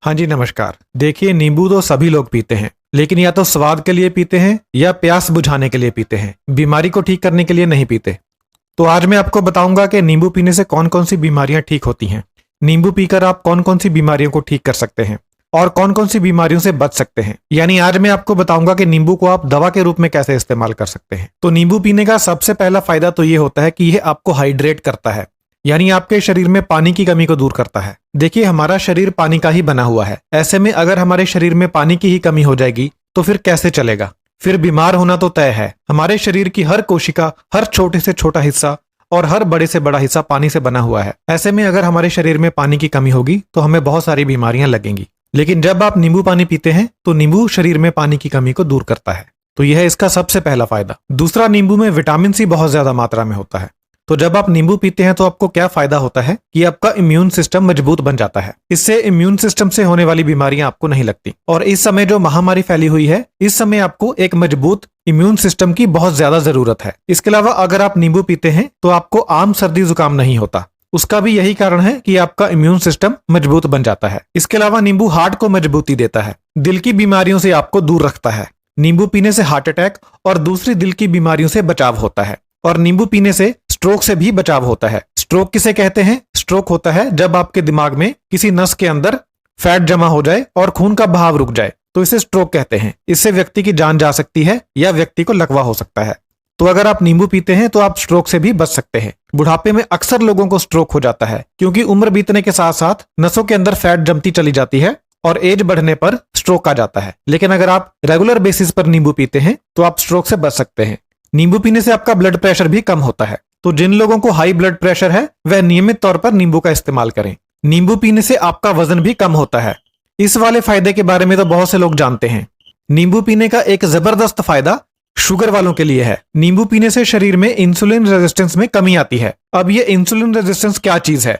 हाँ जी, नमस्कार। देखिए, नींबू तो सभी लोग पीते हैं, लेकिन या तो स्वाद के लिए पीते हैं या प्यास बुझाने के लिए पीते हैं। बीमारी को ठीक करने के लिए नहीं पीते। तो आज मैं आपको बताऊंगा कि नींबू पीने से कौन कौन सी बीमारियां ठीक होती हैं। नींबू पीकर आप कौन कौन सी बीमारियों को ठीक कर सकते हैं और कौन कौन सी बीमारियों से बच सकते हैं। यानी आज मैं आपको बताऊंगा कि नींबू को आप दवा के रूप में कैसे इस्तेमाल कर सकते हैं। तो नींबू पीने का सबसे पहला फायदा तो ये होता है कि यह आपको हाइड्रेट करता है, यानी आपके शरीर में पानी की कमी को दूर करता है। देखिए, हमारा शरीर पानी का ही बना हुआ है। ऐसे में अगर हमारे शरीर में पानी की ही कमी हो जाएगी तो फिर कैसे चलेगा। फिर बीमार होना तो तय है। हमारे शरीर की हर कोशिका, हर छोटे से छोटा हिस्सा और हर बड़े से बड़ा हिस्सा पानी से बना हुआ है। ऐसे में अगर हमारे शरीर में पानी की कमी होगी तो हमें बहुत सारी बीमारियां लगेंगी। लेकिन जब आप नींबू पानी पीते हैं तो नींबू शरीर में पानी की कमी को दूर करता है। तो यह है इसका सबसे पहला फायदा। दूसरा, नींबू में विटामिन सी बहुत ज्यादा मात्रा में होता है। तो जब आप नींबू पीते हैं तो आपको क्या फायदा होता है कि आपका इम्यून सिस्टम मजबूत बन जाता है। इससे इम्यून सिस्टम से होने वाली बीमारियां आपको नहीं लगती। और इस समय जो महामारी फैली हुई है, इस समय आपको एक मजबूत इम्यून सिस्टम की बहुत ज्यादा जरूरत है। इसके अलावा अगर आप नींबू पीते हैं तो आपको आम सर्दी जुकाम नहीं होता। उसका भी यही कारण है कि आपका इम्यून सिस्टम मजबूत बन जाता है। इसके अलावा नींबू हार्ट को मजबूती देता है, दिल की बीमारियों से आपको दूर रखता है। नींबू पीने से हार्ट अटैक और दूसरी दिल की बीमारियों से बचाव होता है। और नींबू पीने से स्ट्रोक से भी बचाव होता है। स्ट्रोक किसे कहते हैं? स्ट्रोक होता है जब आपके दिमाग में किसी नस के अंदर फैट जमा हो जाए और खून का बहाव रुक जाए, तो इसे स्ट्रोक कहते हैं। इससे व्यक्ति की जान जा सकती है या व्यक्ति को लकवा हो सकता है। तो अगर आप नींबू पीते हैं तो आप स्ट्रोक से भी बच सकते हैं। बुढ़ापे में अक्सर लोगों को स्ट्रोक हो जाता है क्योंकि उम्र बीतने के साथ साथ नसों के अंदर फैट जमती चली जाती है और एज बढ़ने पर स्ट्रोक आ जाता है। लेकिन अगर आप रेगुलर बेसिस पर नींबू पीते हैं तो आप स्ट्रोक से बच सकते हैं। नींबू पीने से आपका ब्लड प्रेशर भी कम होता है। तो जिन लोगों को हाई ब्लड प्रेशर है वह नियमित तौर पर नींबू का इस्तेमाल करें। नींबू पीने से आपका वजन भी कम होता है। इस वाले फायदे के बारे में तो बहुत से लोग जानते हैं। नींबू पीने का एक जबरदस्त फायदा शुगर वालों के लिए है। नींबू पीने से शरीर में इंसुलिन रेजिस्टेंस में कमी आती है। अब ये इंसुलिन रेजिस्टेंस क्या चीज है?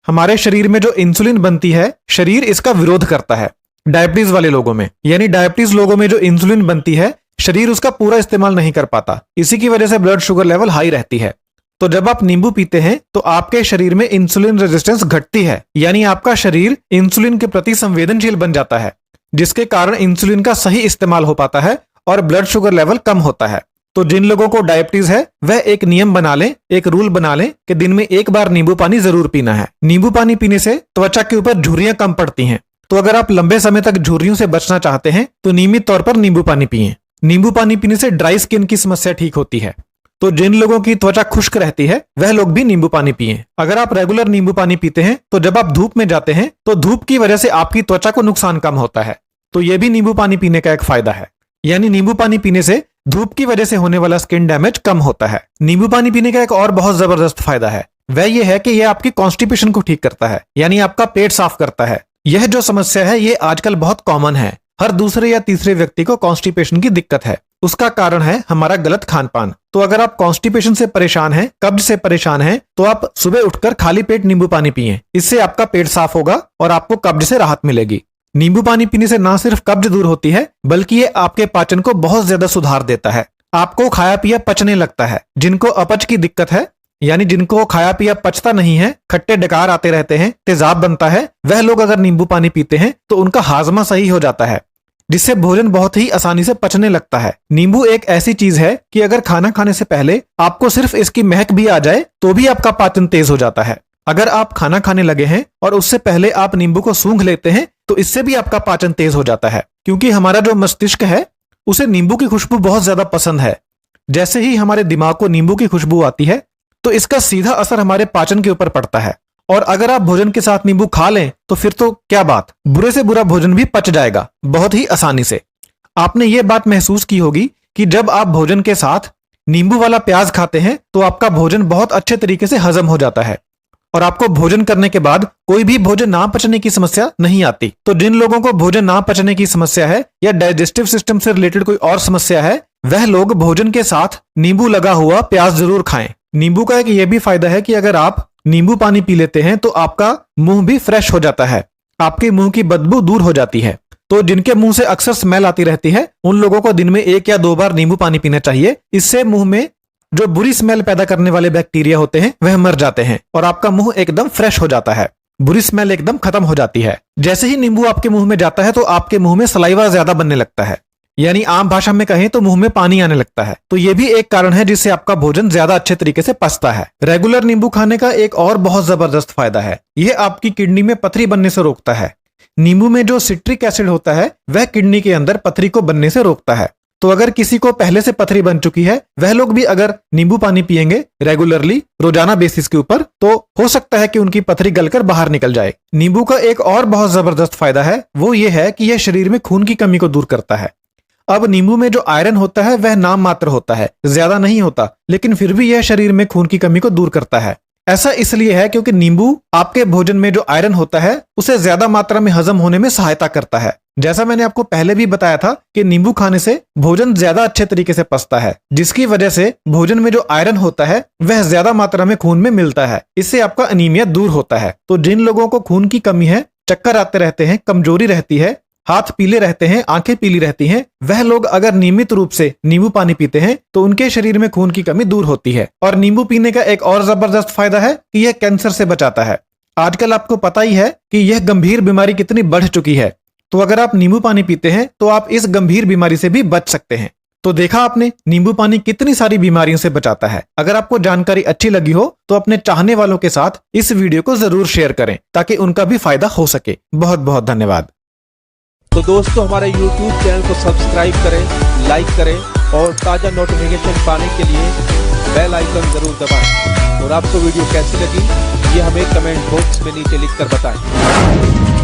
हमारे शरीर में जो इंसुलिन बनती है, शरीर इसका विरोध करता है। डायबिटीज वाले लोगों में, यानी डायबिटीज लोगों में जो इंसुलिन बनती है, शरीर उसका पूरा इस्तेमाल नहीं कर पाता। इसी की वजह से ब्लड शुगर लेवल हाई रहती है। तो जब आप नींबू पीते हैं तो आपके शरीर में इंसुलिन रेजिस्टेंस घटती है, यानी आपका शरीर इंसुलिन के प्रति संवेदनशील बन जाता है, जिसके कारण इंसुलिन का सही इस्तेमाल हो पाता है और ब्लड शुगर लेवल कम होता है। तो जिन लोगों को डायबिटीज है वह एक नियम बना लें, एक रूल बना लें कि दिन में एक बार नींबू पानी जरूर पीना है। नींबू पानी पीने से त्वचा के ऊपर झुर्रियां कम पड़ती हैं। तो अगर आप लंबे समय तक झुर्रियों से बचना चाहते हैं तो नियमित तौर पर नींबू पानी पिएं। नींबू पानी पीने से ड्राई स्किन की समस्या ठीक होती है। तो जिन लोगों की त्वचा खुश्क रहती है वह लोग भी नींबू पानी पिएं। अगर आप रेगुलर नींबू पानी पीते हैं तो जब आप धूप में जाते हैं तो धूप की वजह से आपकी त्वचा को नुकसान कम होता है। तो यह भी नींबू पानी पीने का एक फायदा है। यानी नींबू पानी पीने से धूप की वजह से होने वाला स्किन डैमेज कम होता है। नींबू पानी पीने का एक और बहुत जबरदस्त फायदा है, वह यह है कि यह आपकी कॉन्स्टिपेशन को ठीक करता है, यानी आपका पेट साफ करता है। यह जो समस्या है ये आजकल बहुत कॉमन है। हर दूसरे या तीसरे व्यक्ति को कॉन्स्टिपेशन की दिक्कत है। उसका कारण है हमारा गलत खान पान। तो अगर आप कॉन्स्टिपेशन से परेशान हैं, कब्ज से परेशान हैं, तो आप सुबह उठकर खाली पेट नींबू पानी पिएं। इससे आपका पेट साफ होगा और आपको कब्ज से राहत मिलेगी। नींबू पानी पीने से ना सिर्फ कब्ज दूर होती है बल्कि ये आपके पाचन को बहुत ज्यादा सुधार देता है। आपको खाया पिया पचने लगता है। जिनको अपच की दिक्कत है, यानी जिनको खाया पिया पचता नहीं है, खट्टे डकार आते रहते हैं, तेजाब बनता है, वह लोग अगर नींबू पानी पीते हैं तो उनका हाजमा सही हो जाता है, जिससे भोजन बहुत ही आसानी से पचने लगता है। नींबू एक ऐसी चीज है कि अगर खाना खाने से पहले आपको सिर्फ इसकी महक भी आ जाए तो भी आपका पाचन तेज हो जाता है। अगर आप खाना खाने लगे हैं और उससे पहले आप नींबू को सूंघ लेते हैं तो इससे भी आपका पाचन तेज हो जाता है, क्योंकि हमारा जो मस्तिष्क है उसे नींबू की खुशबू बहुत ज्यादा पसंद है। जैसे ही हमारे दिमाग को नींबू की खुशबू आती है तो इसका सीधा असर हमारे पाचन के ऊपर पड़ता है। और अगर आप भोजन के साथ नींबू खा लें तो फिर तो क्या बात, बुरे से बुरा भोजन भी पच जाएगा बहुत ही आसानी से। आपने ये बात महसूस की होगी कि जब आप भोजन के साथ नींबू वाला प्याज खाते हैं तो आपका भोजन बहुत अच्छे तरीके से हजम हो जाता है और आपको भोजन करने के बाद कोई भी भोजन ना पचने की समस्या नहीं आती। तो जिन लोगों को भोजन ना पचने की समस्या है या डाइजेस्टिव सिस्टम से रिलेटेड कोई और समस्या है, वह लोग भोजन के साथ नींबू लगा हुआ प्याज जरूर खाएं। नींबू का एक यह भी फायदा है कि अगर आप नींबू पानी पी लेते हैं तो आपका मुंह भी फ्रेश हो जाता है, आपके मुंह की बदबू दूर हो जाती है। तो जिनके मुंह से अक्सर स्मेल आती रहती है उन लोगों को दिन में 1 या 2 बार नींबू पानी पीना चाहिए। इससे मुंह में जो बुरी स्मेल पैदा करने वाले बैक्टीरिया होते हैं वह मर जाते हैं और आपका मुंह एकदम फ्रेश हो जाता है। बुरी स्मेल एकदम खत्म हो जाती है। जैसे ही नींबू आपके मुंह में जाता है तो आपके मुंह में सलाइवा ज्यादा बनने लगता है, यानी आम भाषा में कहें तो मुंह में पानी आने लगता है। तो ये भी एक कारण है जिससे आपका भोजन ज्यादा अच्छे तरीके से पचता है। रेगुलर नींबू खाने का एक और बहुत जबरदस्त फायदा है, यह आपकी किडनी में पथरी बनने से रोकता है। नींबू में जो सिट्रिक एसिड होता है वह किडनी के अंदर पथरी को बनने से रोकता है। तो अगर किसी को पहले से पथरी बन चुकी है, वह लोग भी अगर नींबू पानी पिएंगे रेगुलरली रोजाना बेसिस के ऊपर, तो हो सकता है कि उनकी पथरी गलकर बाहर निकल जाए। नींबू का एक और बहुत जबरदस्त फायदा है, वो ये है कि यह शरीर में खून की कमी को दूर करता है। अब नींबू में जो आयरन होता है वह नाम मात्र होता है, ज्यादा नहीं होता, लेकिन फिर भी यह शरीर में खून की कमी को दूर करता है। ऐसा इसलिए है क्योंकि नींबू आपके भोजन में जो आयरन होता है उसे ज्यादा मात्रा में हजम होने में सहायता करता है। जैसा मैंने आपको पहले भी बताया था कि नींबू खाने से भोजन ज्यादा अच्छे तरीके से पचता है, जिसकी वजह से भोजन में जो आयरन होता है वह ज्यादा मात्रा में खून में मिलता है। इससे आपका अनीमिया दूर होता है। तो जिन लोगों को खून की कमी है, चक्कर आते रहते हैं, कमजोरी रहती है, हाथ पीले रहते हैं, आंखें पीली रहती हैं, वह लोग अगर नियमित रूप से नींबू पानी पीते हैं तो उनके शरीर में खून की कमी दूर होती है। और नींबू पीने का एक और जबरदस्त फायदा है कि यह कैंसर से बचाता है। आजकल आपको पता ही है कि यह गंभीर बीमारी कितनी बढ़ चुकी है, तो अगर आप नींबू पानी पीते हैं तो आप इस गंभीर बीमारी से भी बच सकते हैं। तो देखा आपने, नींबू पानी कितनी सारी बीमारियों से बचाता है। अगर आपको जानकारी अच्छी लगी हो तो अपने चाहने वालों के साथ इस वीडियो को जरूर शेयर करें ताकि उनका भी फायदा हो सके। बहुत बहुत धन्यवाद। तो दोस्तों, हमारे YouTube चैनल को सब्सक्राइब करें, लाइक करें और ताज़ा नोटिफिकेशन पाने के लिए बेल आइकन जरूर दबाएं। और आपको वीडियो कैसी लगी ये हमें कमेंट बॉक्स में नीचे लिखकर बताएं।